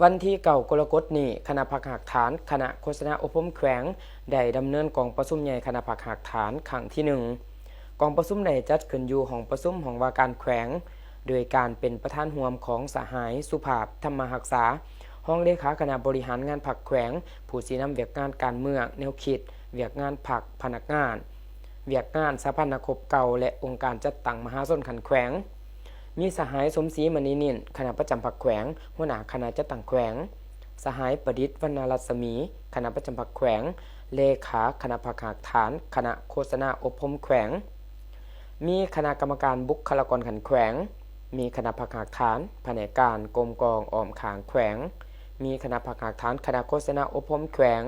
วันที่9กรกฎาคมนี้คณะผักหากฐานคณะโฆษณาอบรมแขวงได้ดำเนินกองประชุมใหญ่คณะผักหากฐานครั้งที่1กองประชุมได้จัดขึ้นอยู่ห้องประชุมของว่าการแขวงโดยการเป็นประธานร่วมของสหายสุภาพธรรมรักษาห้องเลขาคณะบริหารงานผักแขวงผู้สีนำเวียกงานการเมืองแนวคิดเวียกงานผักพนักงานเวียกงานสหพันธคบเก่าและองค์การจัดตั้งมหาชนขันแขวงมีสหายสมศรีมณีนินคณะประจำผักแขวงหัวหน้าคณะจัดตั้งแขวงสหายประดิษฐ์วรรณรัศมีคณะประจำผักแขวงเลขาคณะผักหากฐานคณะโฆษณาอบรมแขวงมีคณะกรรมการบุคลากรขันแขวงมีคณะผักหากฐานแผนกการกรมกองอ้อมขางแขวงมีคณะผักหากฐานคณะโฆษณาอบรมแขวง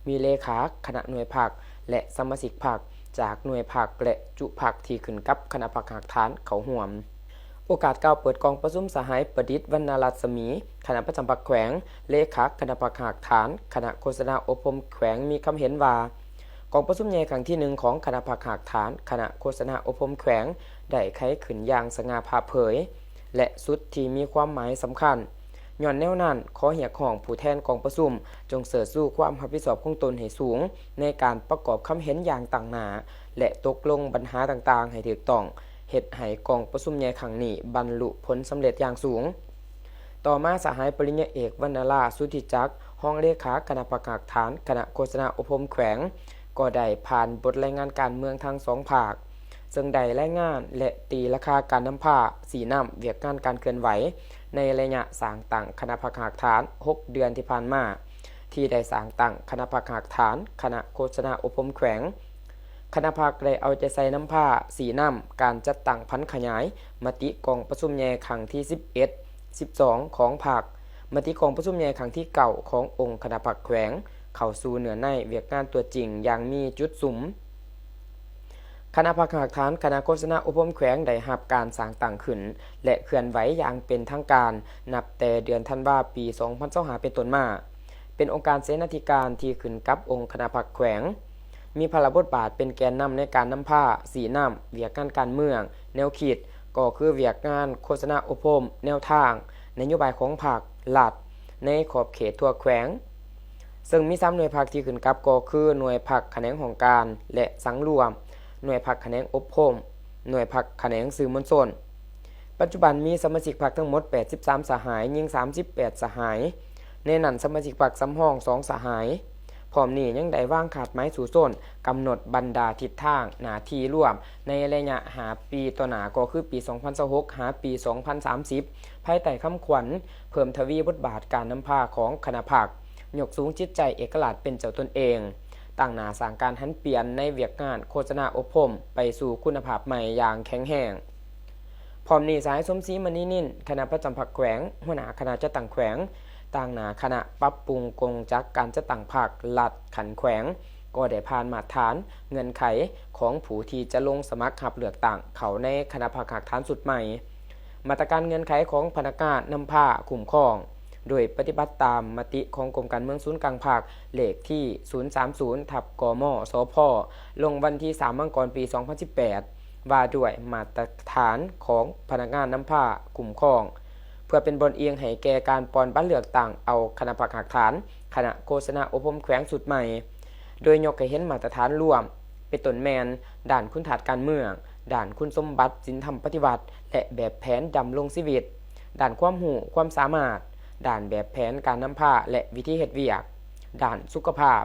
มีเลขาคณะหน่วยผักและสมาชิกผักจากหน่วยผักและจุผักที่ขึ้นกับคณะผักหากฐานเขาห่วมโอกาสเปิดกองประชุมสหายประดิษฐ์วรรณรัศมีคณะประจำผักแขวงเลขาคณะผักหากฐานคณะโฆษณาอบรมแขวงมีคำเห็นว่ากองประชุมใหญ่ครั้งที่1ของคณะผักหากฐานคณะโฆษณาอบรมแขวงได้ไขขึ้นอย่างสง่าผ่าเผยและสุดที่มีความหมายสำคัญย้อนแนวนั้นขอเรียกร้องผู้แทนกองประชุมจงเสริฐสู้ความรับผิดชอบของตนให้สูงในการประกอบคำเห็นอย่างต่างหน้าและตกลงปัญหาต่างๆให้ถูกต้องเฮ็ดให้กองประชุมใหญ่ครั้งนี้บรรลุผลสำเร็จอย่างสูงต่อมาสหายปริญญาเอกวรรณราสุทธิจักรห้องเลขาคณะผักหากฐานคณะโฆษณาอบรมแขวงก็ได้ผ่านบทรายงานการเมืองทั้ง2ภาคซึ่งได้รายงานและตีราคาการนำผ้าสีน้ำเวียกงานการเคลื่อนไหวในระยะสร้างตั้งคณะผักหากฐาน6เดือนที่ผ่านมาที่ได้สร้างตั้งคณะผักหากฐานคณะโฆษณาอบรมแขวงคณะผักได้เอาใจใส่น้ำผ้าสีน้ำการจัดตั้งพันขยายมติกองประชุมใหญ่ครั้งที่11 12ของภาคมติกองประชุมใหญ่ครั้งที่9ขององค์คณะผักแขวงเข้าสู่เนื้อในเวียกงานตัวจริงอย่างมีจุดสุมคณะผักหากฐานคณะโฆษณาอบรมแขวงได้รับการสร้างตั้งขึ้นและเคลื่อนไหวอย่างเป็นทางการนับแต่เดือนธันวาคมปี2025เป็นต้นมาเป็นองค์การเสนาธิการที่ขึ้นกับองค์คณะผักแขวงมีพระบทบาทเป็นแกนนำในการนำผ้าสีน้ำเวียกงานการเมืองแนวคิดก็คือเวียกงานโฆษณาอบรมแนวทางนโยบายของภาครัฐในขอบเขตทั่วแขวงซึ่งมี3หน่วยภาคที่ขึ้นกับก็คือหน่วยภาคแขนงของการและสังรวมหน่วยภาคแขนงอบรมหน่วยภาคแขนงสื่อมวลชนปัจจุบันมีสมาชิกพรรคทั้งหมด83สหายยิ่ง38สหายในนั้นสมาชิกพรรคสำรอง2สหายพร้อมนี้ยังได้วางขาดไม้สู่ส้นกำหนดบรรดาทิศทางหน้าที่ร่วมในระยะ5ปีต่อหน้าก็คือปี2026หาปี2030ภายใต้คำขวัญเพิ่มทวีบทบาทการนำพาของคณะพรรคยกสูงจิตใจเอกราชเป็นเจ้าตนเองตั้งหน้าสร้างการหันเปลี่ยนในเวียกงานโฆษณาอบรมไปสู่คุณภาพใหม่อย่างแข็งแรงพร้อมนี้สายสมศรีมณีนินคณะประจำผักแขวงหัวหน้าคณะจัดตั้งแขวงต่างหน้าคณะปรับปรุงกงจักการจัดตั้งพรรครัฐขันแขวงก็ได้ผ่านมาตรฐานเงื่อนไขของผู้ที่จะลงสมัครรับเลือกตั้งเข้าในคณะผักหากฐานสุดใหม่มาตรการเงื่อนไขของพนักงานนำผ้าคุ้มครองโดยปฏิบัติตามมติของกรมการเมืองศูนย์กลางภาคเลขที่030/กมสพลงวันที่3 มกราคมปี2018ว่าด้วยมาตรฐานของพนักงานนำผ้าคุ้มครองเพื่อเป็นบนเอียงให้แก่การปอนบัตรเลือกตั้งเอาคณะผักหากฐานคณะโฆษณาอบรมแขวงสุดใหม่โดยยกให้เห็นมาตรฐานร่วมเป็นต้นแมนด้านคุณฐานการเมืองด้านคุณสมบัติศีลธรรมปฏิบัติและแบบแผนดำรงชีวิตด้านความรู้ความสามารถด้านแบบแผนการนำผ้าและวิธีเฮ็ดเวียกด้านสุขภาพ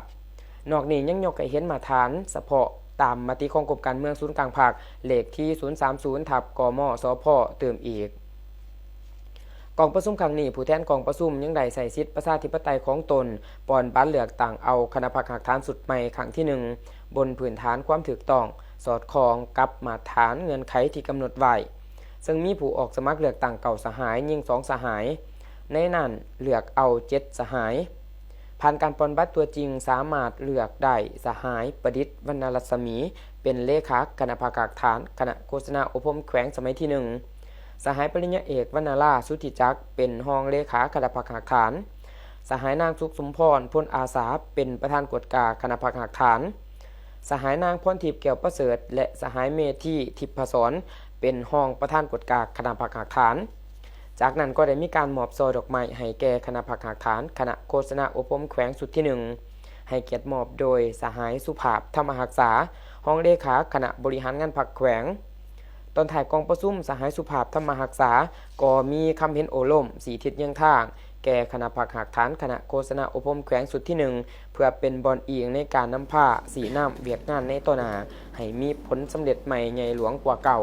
นอกนี้ยังยกให้เห็นมาตรฐานเฉพาะตามมติของกรมการเมืองศูนย์กลางภาคเลขที่030/กมสพเติมอีกกองประชุมครั้งนี้ผู้แทนกองประชุมยังได้ใส่สิทธิประชาธิปไตยของตนปอนบัตรเลือกตั้งเอาคณะผักหากฐานสุดใหม่ครั้งที่1บนพื้นฐานความถูกต้องสอดคล้องกับมาตรฐานเงื่อนไขที่กำหนดไว้ซึ่งมีผู้ออกสมัครเลือกตั้งเก่าสหายยิ่ง2สหายในนั้นเลือกเอา7สหายผ่านการปอนบัตรตัวจริงสามารถเลือกได้สหายประดิษฐ์วรรณรัศมีเป็นเลขาคณะผักหากฐานคณะโฆษณาอบรมแขวงสมัยที่1สหายปริญญาเอกวรรณราสุทธิจักรเป็นรองเลขาคณะผักหากฐานสหายนางสุขสมพรพลอาสาเป็นประธานกฎกาคณะผักหากฐานสหายนางพรทิพย์แก้วประเสริฐและสหายเมธีทิพย์ศรเป็นรองประธานกฎกาคณะผักหากฐาน จากนั้นก็ได้มีการมอบซอดอกไม้ให้แก่คณะผักหักฐานคณะโฆษณาอบรมแขวงสุดที่1ให้เกียรติมอบโดยสหายสุภาพธรรมหักษาห้องเลขาคณะบริหารงานผักแขวงตอนถ่ายกองประชุมสหายสุภาพธรรมหักษาก็มีคำเห็นโอล่มสีทิศยังทางแก่คณะผักหักฐานคณะโฆษณาอบรมแขวงสุดที่1เพื่อเป็นบอนอิงในการนำผ้าสีน้ำเวียดงานในต้นหน้าให้มีผลสำเร็จใหม่ใหญ่หลวงกว่าเก่า